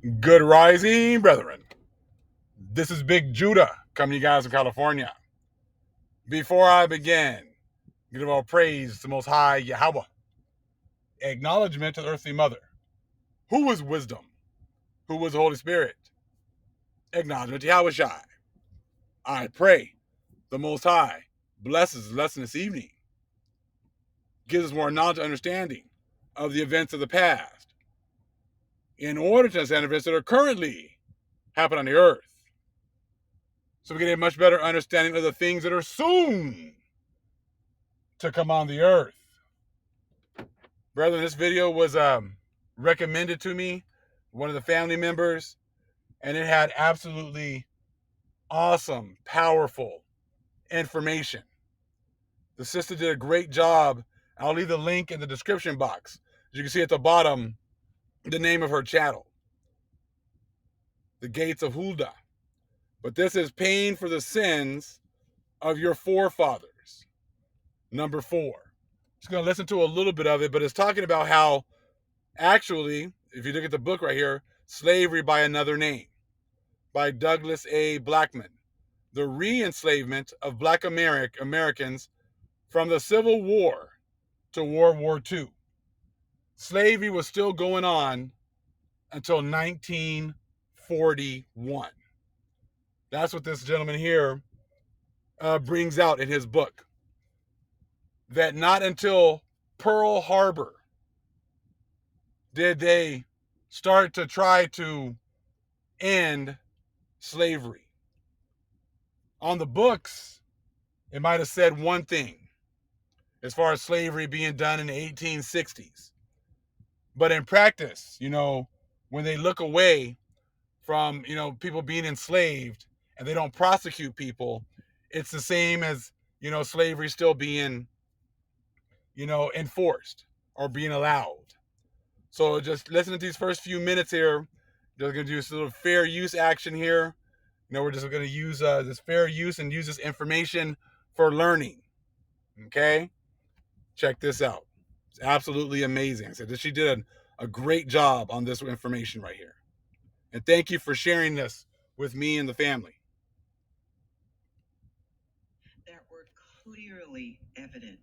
Good rising, brethren. This is Big Judah coming to you guys from California. Before I begin, give all praise to Most High Yahweh. Acknowledgement to the earthly mother. Who is wisdom? Who is the Holy Spirit? Acknowledgement to Yahweh Shai. I pray the Most High blesses the lesson this evening, gives us more knowledge and understanding of the events of the past, in order to understand events that are currently happening on the earth, so we get a much better understanding of the things that are soon to come on the earth. Brethren, this video was recommended to me, one of the family members, and it had absolutely awesome, powerful information. The sister did a great job. I'll leave the link in the description box. As you can see at the bottom, the name of her channel, The Gates of Huldah. But this is paying for the sins of your forefathers. Number 4. Just going to listen to a little bit of it, but it's talking about how actually, if you look at the book right here, Slavery by Another Name, by Douglas A. Blackman, the re-enslavement of Black Americans from the Civil War to World War II. Slavery was still going on until 1941. That's what this gentleman here brings out in his book. That not until Pearl Harbor did they start to try to end slavery. On the books, it might have said one thing as far as slavery being done in the 1860s. But in practice, when they look away from, people being enslaved and they don't prosecute people, it's the same as, slavery still being, enforced or being allowed. So just listen to these first few minutes here. Just going to do this little fair use action here. We're just going to use this fair use and use this information for learning. Okay? Check this out. It's absolutely amazing. So she did a great job on this information right here. And thank you for sharing this with me and the family. That were clearly evident.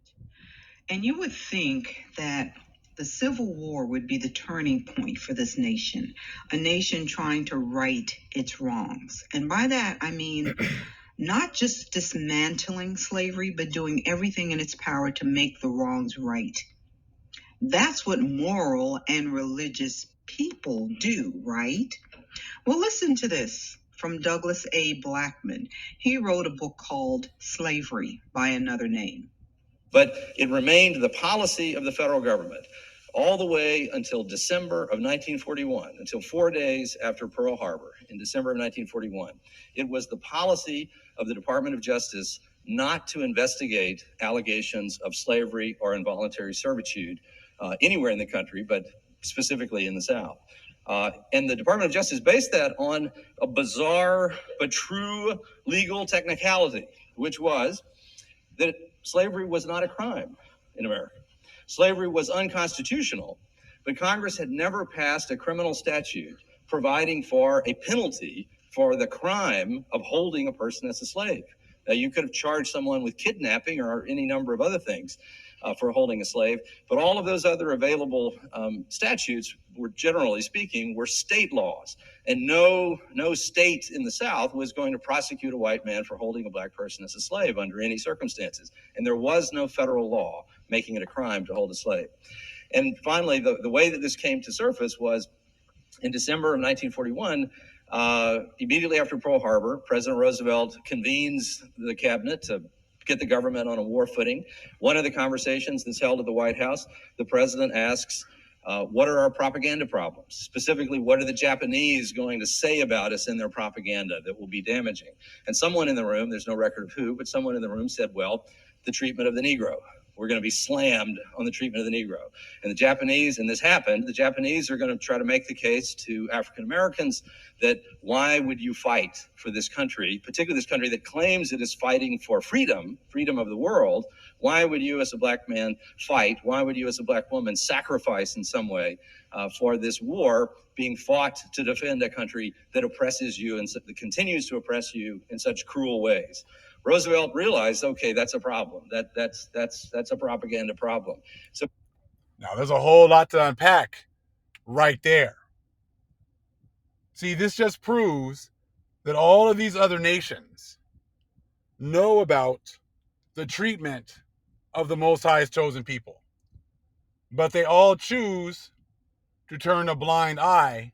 And you would think that the Civil War would be the turning point for this nation, a nation trying to right its wrongs. And by that, I mean not just dismantling slavery, but doing everything in its power to make the wrongs right. That's what moral and religious people do, right? Well, listen to this from Douglas A. Blackman. He wrote a book called Slavery by Another Name. But it remained the policy of the federal government all the way until December of 1941, until 4 days after Pearl Harbor in December of 1941. It was the policy of the Department of Justice not to investigate allegations of slavery or involuntary servitude anywhere in the country, but specifically in the South. And the Department of Justice based that on a bizarre but true legal technicality, which was that slavery was not a crime in America. Slavery was unconstitutional, but Congress had never passed a criminal statute providing for a penalty for the crime of holding a person as a slave. Now, you could have charged someone with kidnapping or any number of other things for holding a slave, but all of those other available statutes were, generally speaking, were state laws. And no state in the South was going to prosecute a white man for holding a black person as a slave under any circumstances. And there was no federal law making it a crime to hold a slave. And finally, the way that this came to surface was in December of 1941, immediately after Pearl Harbor, President Roosevelt convenes the cabinet to get the government on a war footing. One of the conversations that's held at the White House, the president asks, what are our propaganda problems? Specifically, what are the Japanese going to say about us in their propaganda that will be damaging? And someone in the room, there's no record of who, but someone in the room said, well, the treatment of the Negro. We're going to be slammed on the treatment of the Negro. And the Japanese, and this happened, the Japanese are going to try to make the case to African Americans that why would you fight for this country, particularly this country that claims it is fighting for freedom of the world, Why would you, as a black man, fight? Why would you, as a black woman, sacrifice in some way for this war being fought to defend a country that oppresses you and that continues to oppress you in such cruel ways? Roosevelt realized, okay, that's a problem. That's a propaganda problem. So now there's a whole lot to unpack right there. See, this just proves that all of these other nations know about the treatment of the Most High's chosen people, but they all choose to turn a blind eye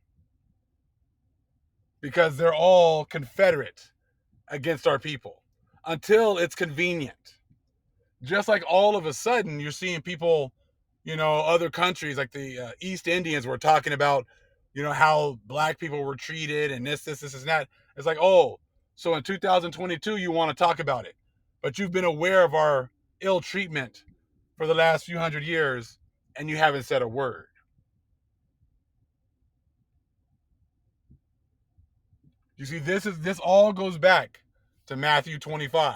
because they're all Confederate against our people until it's convenient. Just like all of a sudden you're seeing people, other countries like the East Indians were talking about, how black people were treated and this, and that. It's like, oh, so in 2022 you want to talk about it, but you've been aware of our ill treatment for the last few hundred years and you haven't said a word. You see, this all goes back to Matthew 25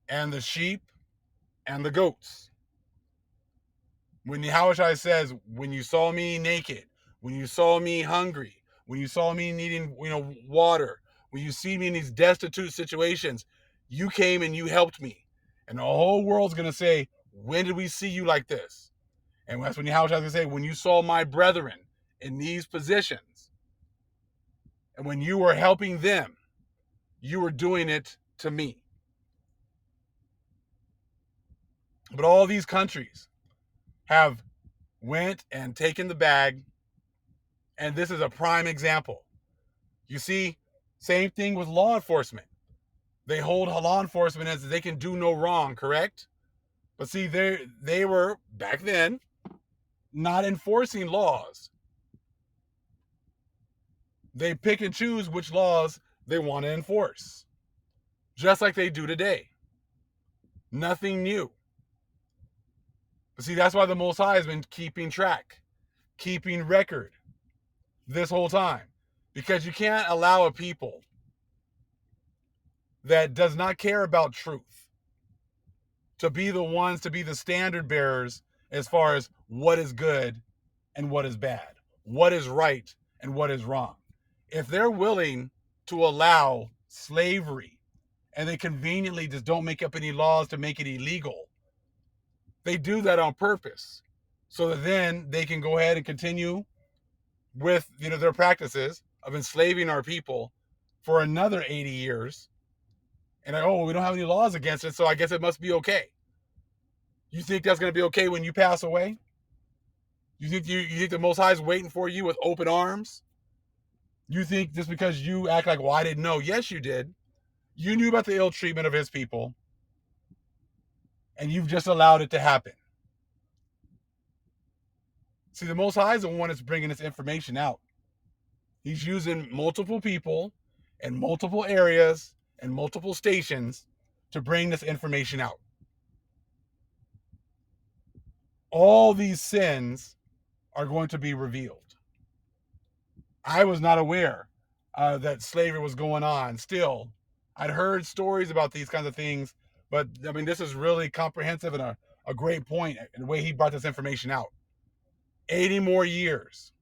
and the sheep and the goats. When Yahushua says, when you saw me naked, when you saw me hungry, when you saw me needing, water, when you see me in these destitute situations, you came and you helped me. And the whole world's going to say, when did we see you like this? And that's when Yahushua is going to say, when you saw my brethren in these positions, and when you were helping them, you were doing it to me. But all these countries have went and taken the bag, and this is a prime example. You see, same thing with law enforcement. They hold law enforcement as they can do no wrong, correct? But see, they were back then not enforcing laws. They pick and choose which laws they want to enforce, just like they do today. Nothing new. But see, that's why the Most High has been keeping track, keeping record this whole time. Because you can't allow a people that does not care about truth to be the ones to be the standard bearers as far as what is good and what is bad, what is right and what is wrong. If they're willing to allow slavery and they conveniently just don't make up any laws to make it illegal, they do that on purpose so that then they can go ahead and continue with their practices of enslaving our people for another 80 years. And we don't have any laws against it, so I guess it must be okay. You think that's going to be okay when you pass away? You think the Most High is waiting for you with open arms? You think just because you act like, well, I didn't know? Yes, you did. You knew about the ill treatment of his people, and you've just allowed it to happen. See, the Most High is the one that's bringing this information out. He's using multiple people and multiple areas and multiple stations to bring this information out. All these sins are going to be revealed. I was not aware that slavery was going on still. I'd heard stories about these kinds of things, but I mean, this is really comprehensive and a great point in the way he brought this information out. 80 more years.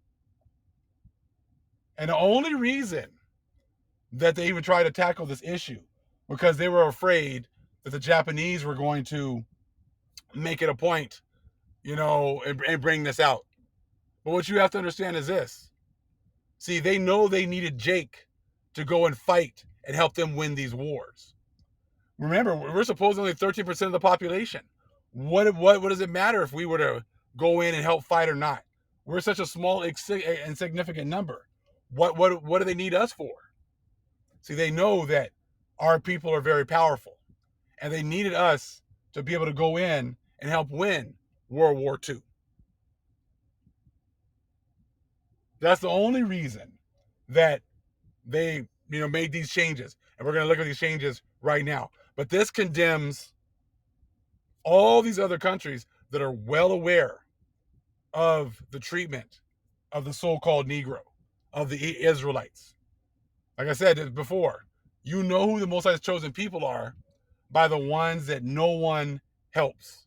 And the only reason that they even tried to tackle this issue because they were afraid that the Japanese were going to make it a point, and bring this out. But what you have to understand is this. See, they know they needed Jake to go and fight and help them win these wars. Remember, we're supposedly 13% of the population. What does it matter if we were to go in and help fight or not? We're such a small, insignificant number. What do they need us for? See, they know that our people are very powerful, and they needed us to be able to go in and help win World War II. That's the only reason that they, made these changes. And we're going to look at these changes right now. But this condemns all these other countries that are well aware of the treatment of the so-called Negro, of the Israelites. Like I said before, you know who the Most High's chosen people are by the ones that no one helps,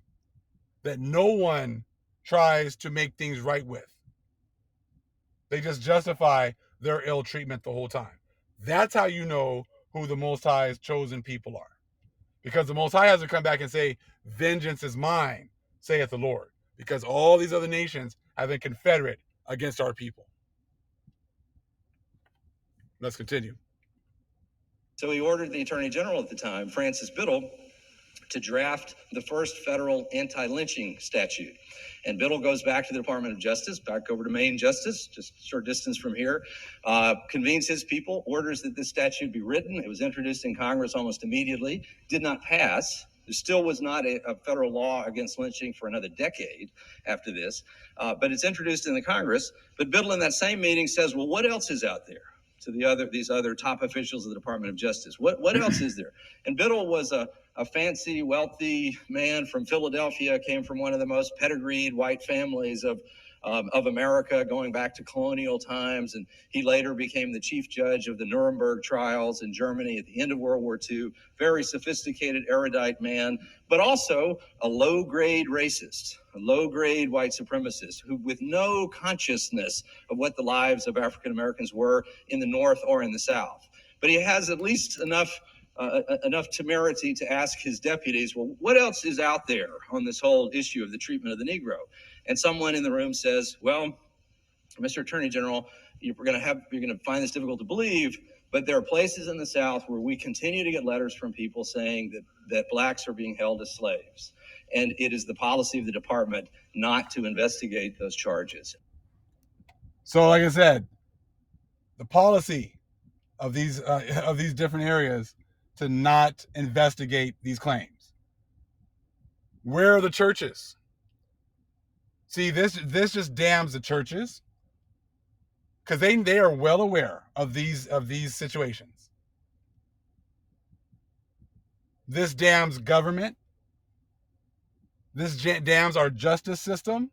that no one tries to make things right with. They just justify their ill treatment the whole time. That's how you know who the Most High's chosen people are. Because the Most High has to come back and say, vengeance is mine, saith the Lord. Because all these other nations have been confederate against our people. Let's continue. So he ordered the Attorney General at the time, Francis Biddle, to draft the first federal anti-lynching statute. And Biddle goes back to the Department of Justice, back over to Maine Justice, just a short distance from here, convenes his people, orders that this statute be written. It was introduced in Congress almost immediately, did not pass. There still was not a federal law against lynching for another decade after this, but it's introduced in the Congress. But Biddle in that same meeting says, well, what else is out there? To these other top officials of the Department of Justice. What else is there? And Biddle was a fancy, wealthy man from Philadelphia, came from one of the most pedigreed white families of America, going back to colonial times. And he later became the chief judge of the Nuremberg trials in Germany at the end of World War II. Very sophisticated, erudite man, but also a low-grade racist, a low-grade white supremacist who, with no consciousness of what the lives of African Americans were in the North or in the South. But he has at least enough temerity to ask his deputies, well, what else is out there on this whole issue of the treatment of the Negro? And someone in the room says, well, Mr. Attorney General, you're going to find this difficult to believe, but there are places in the South where we continue to get letters from people saying that blacks are being held as slaves. And it is the policy of the department not to investigate those charges. So, like I said, the policy of these different areas to not investigate these claims. Where are the churches? See, this just damns the churches because they are well aware of these situations. This damns government. This damns our justice system.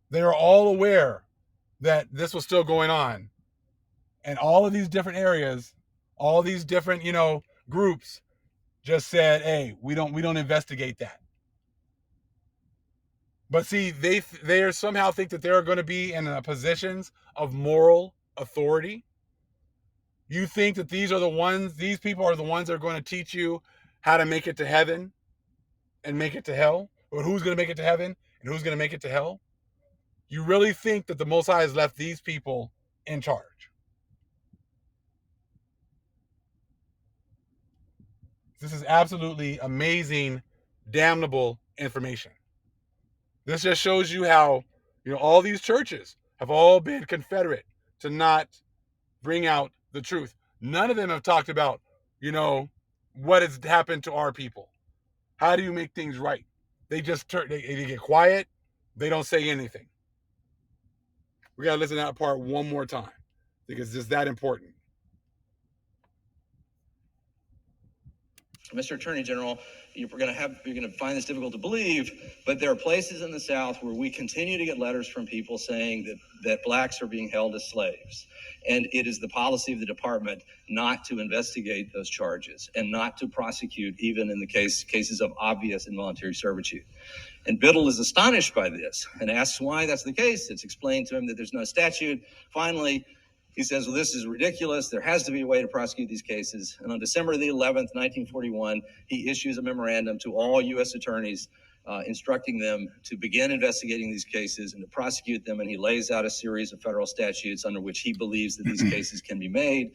They are all aware that this was still going on, and all of these different areas, all these different groups, just said, "Hey, we don't investigate that." But see, they somehow think that they're going to be in positions of moral authority. You think that these people are the ones that are going to teach you how to make it to heaven and make it to hell, or who's going to make it to heaven and who's going to make it to hell? You really think that the Most High has left these people in charge? This is absolutely amazing, damnable information. This just shows you how, all these churches have all been confederate to not bring out the truth. None of them have talked about, what has happened to our people. How do you make things right? They just they get quiet. They don't say anything. We got to listen to that part one more time because it's just that important. Mr. Attorney General, you're going to find this difficult to believe, but there are places in the South where we continue to get letters from people saying that blacks are being held as slaves. And it is the policy of the department not to investigate those charges and not to prosecute even in the cases of obvious involuntary servitude. And Biddle is astonished by this and asks why that's the case. It's explained to him that there's no statute. Finally, he says, well, this is ridiculous. There has to be a way to prosecute these cases. And on December the 11th, 1941, he issues a memorandum to all U.S. attorneys instructing them to begin investigating these cases and to prosecute them. And he lays out a series of federal statutes under which he believes that these cases can be made.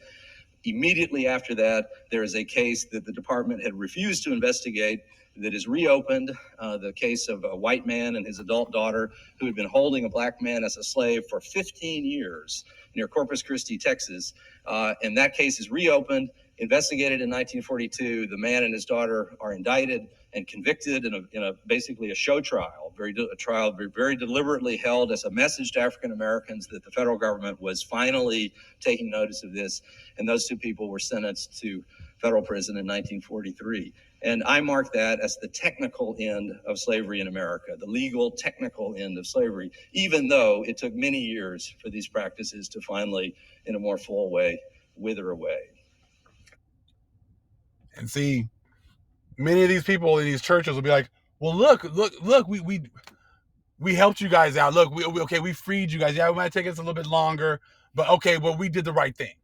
Immediately after that, there is a case that the department had refused to investigate that is reopened, the case of a white man and his adult daughter who had been holding a black man as a slave for 15 years near Corpus Christi, Texas. And that case is reopened, investigated in 1942. The man and his daughter are indicted and convicted in basically a show trial, very deliberately held as a message to African Americans that the federal government was finally taking notice of this. And those two people were sentenced to federal prison in 1943. And I mark that as the technical end of slavery in America, the legal technical end of slavery, even though it took many years for these practices to finally, in a more full way, wither away. And see, many of these people in these churches will be like, well, look, we helped you guys out. Look, we freed you guys. Yeah, it might take us a little bit longer, but okay, well, we did the right thing.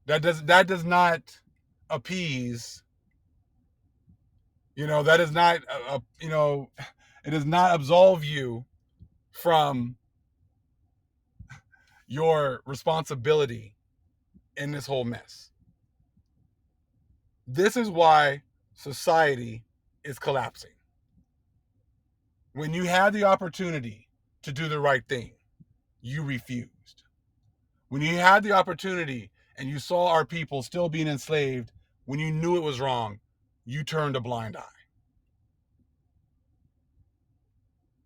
That does not appease. That is not it does not absolve you from your responsibility in this whole mess. This is why society is collapsing. When you had the opportunity to do the right thing, you refused. When you had the opportunity and you saw our people still being enslaved, when you knew it was wrong, you turned a blind eye.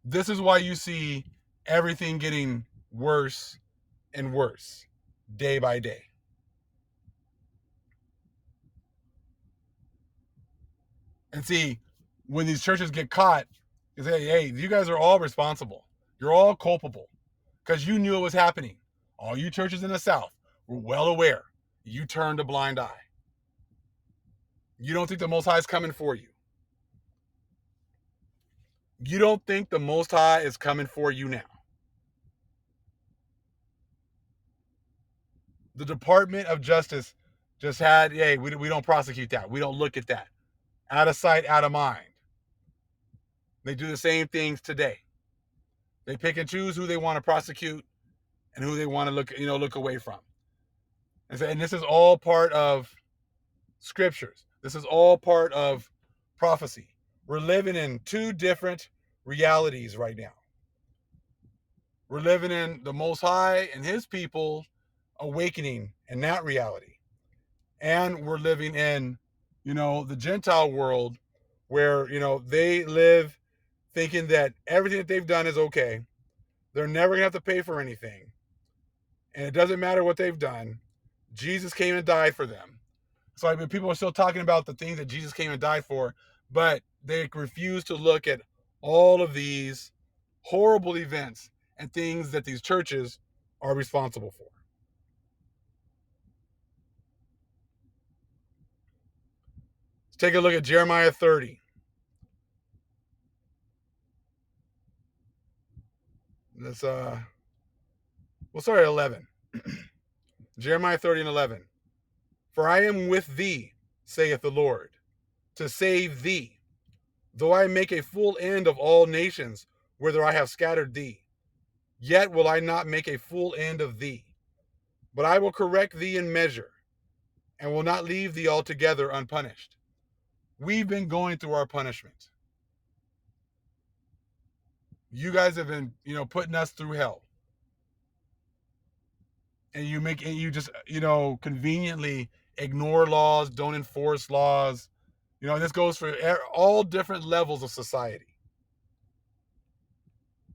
This is why you see everything getting worse and worse day by day. And see, when these churches get caught, they say, hey, you guys are all responsible. You're all culpable because you knew it was happening. All you churches in the South were well aware. You turned a blind eye. You don't think the Most High is coming for you. You don't think the Most High is coming for you now. The Department of Justice just had, hey, we don't prosecute that. We don't look at that. Out of sight, out of mind. They do the same things today. They pick and choose who they want to prosecute and who they want to look away from. And this is all part of scriptures. This is all part of prophecy. We're living in two different realities right now. We're living in the Most High and his people awakening in that reality. And we're living in, the Gentile world where, they live thinking that everything that they've done is okay. They're never going to have to pay for anything. And it doesn't matter what they've done. Jesus came and died for them. So people are still talking about the things that Jesus came and died for, but they refuse to look at all of these horrible events and things that these churches are responsible for. Let's take a look at Jeremiah 30. Let's 11. Jeremiah 30 and 11. For I am with thee, saith the Lord, to save thee, though I make a full end of all nations, whither I have scattered thee. Yet will I not make a full end of thee, but I will correct thee in measure, and will not leave thee altogether unpunished. We've been going through our punishment. You guys have been, putting us through hell. And you just, conveniently ignore laws, don't enforce laws. And this goes for all different levels of society.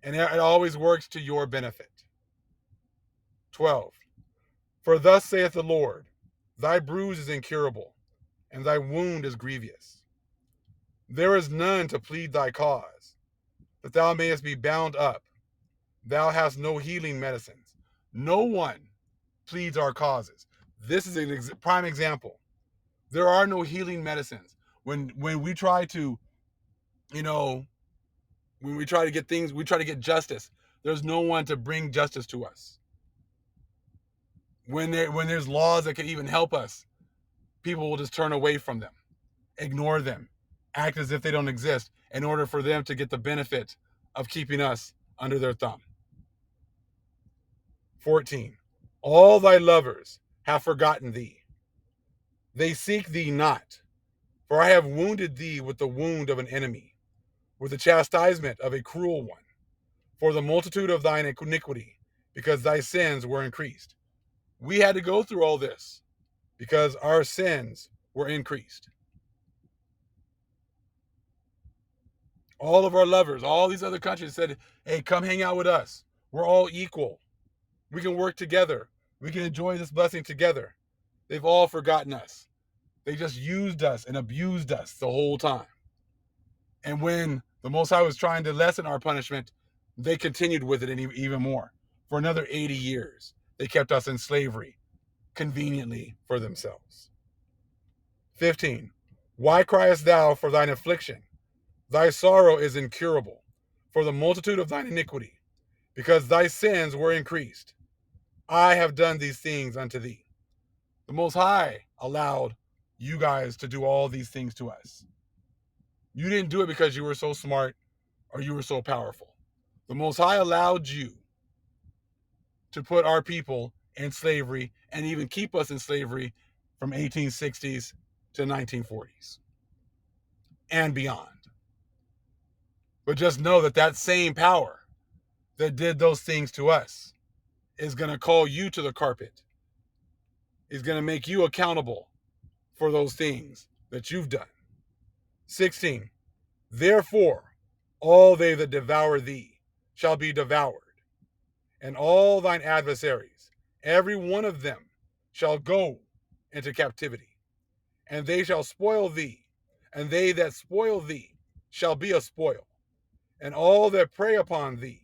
And it always works to your benefit. 12. For thus saith the Lord, thy bruise is incurable, and thy wound is grievous. There is none to plead thy cause, that thou mayest be bound up. Thou hast no healing medicines. No one pleads our causes. This is a prime example. There are no healing medicines. When we try to, when we try to get things, we try to get justice. There's no one to bring justice to us. When there's laws that can even help us, people will just turn away from them, ignore them, act as if they don't exist in order for them to get the benefit of keeping us under their thumb. 14. All thy lovers have forgotten thee. They seek thee not, for I have wounded thee with the wound of an enemy, with the chastisement of a cruel one, for the multitude of thine iniquity, because thy sins were increased. We had to go through all this because our sins were increased. All of our lovers, all these other countries said, hey, come hang out with us. We're all equal. We can work together. We can enjoy this blessing together. They've all forgotten us. They just used us and abused us the whole time. And when the Most High was trying to lessen our punishment, they continued with it even more. For another 80 years, they kept us in slavery, conveniently for themselves. 15. Why criest thou for thine affliction? Thy sorrow is incurable, for the multitude of thine iniquity, because thy sins were increased. I have done these things unto thee. The Most High allowed you guys to do all these things to us. You didn't do it because you were so smart or you were so powerful. The Most High allowed you to put our people in slavery and even keep us in slavery from 1860s to 1940s and beyond. But just know that that same power that did those things to us is going to call you to the carpet. Is going to make you accountable for those things that you've done. 16. Therefore, all they that devour thee shall be devoured, and all thine adversaries, every one of them, shall go into captivity, and they shall spoil thee, and they that spoil thee shall be a spoil, and all that prey upon thee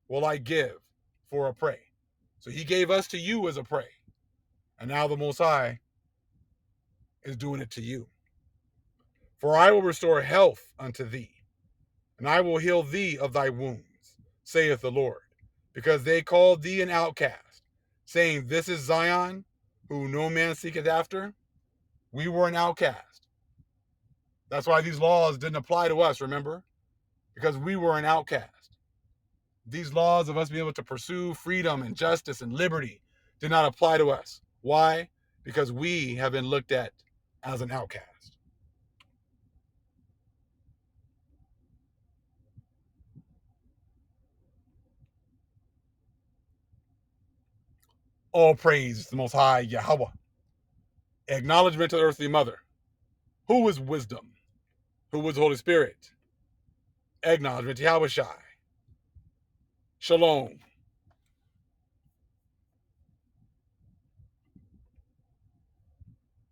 will I give for a prey. So he gave us to you as a prey, and now the Most High is doing it to you. For I will restore health unto thee, and I will heal thee of thy wounds, saith the Lord, because they called thee an outcast, saying, This is Zion, who no man seeketh after. We were an outcast. That's why these laws didn't apply to us, remember? Because we were an outcast. These laws of us being able to pursue freedom and justice and liberty did not apply to us. Why? Because we have been looked at as an outcast. All praise the Most High Yahweh. Acknowledgement to the earthly mother. Who is wisdom? Who is the Holy Spirit? Acknowledgement to Yahweh Shai. Shalom.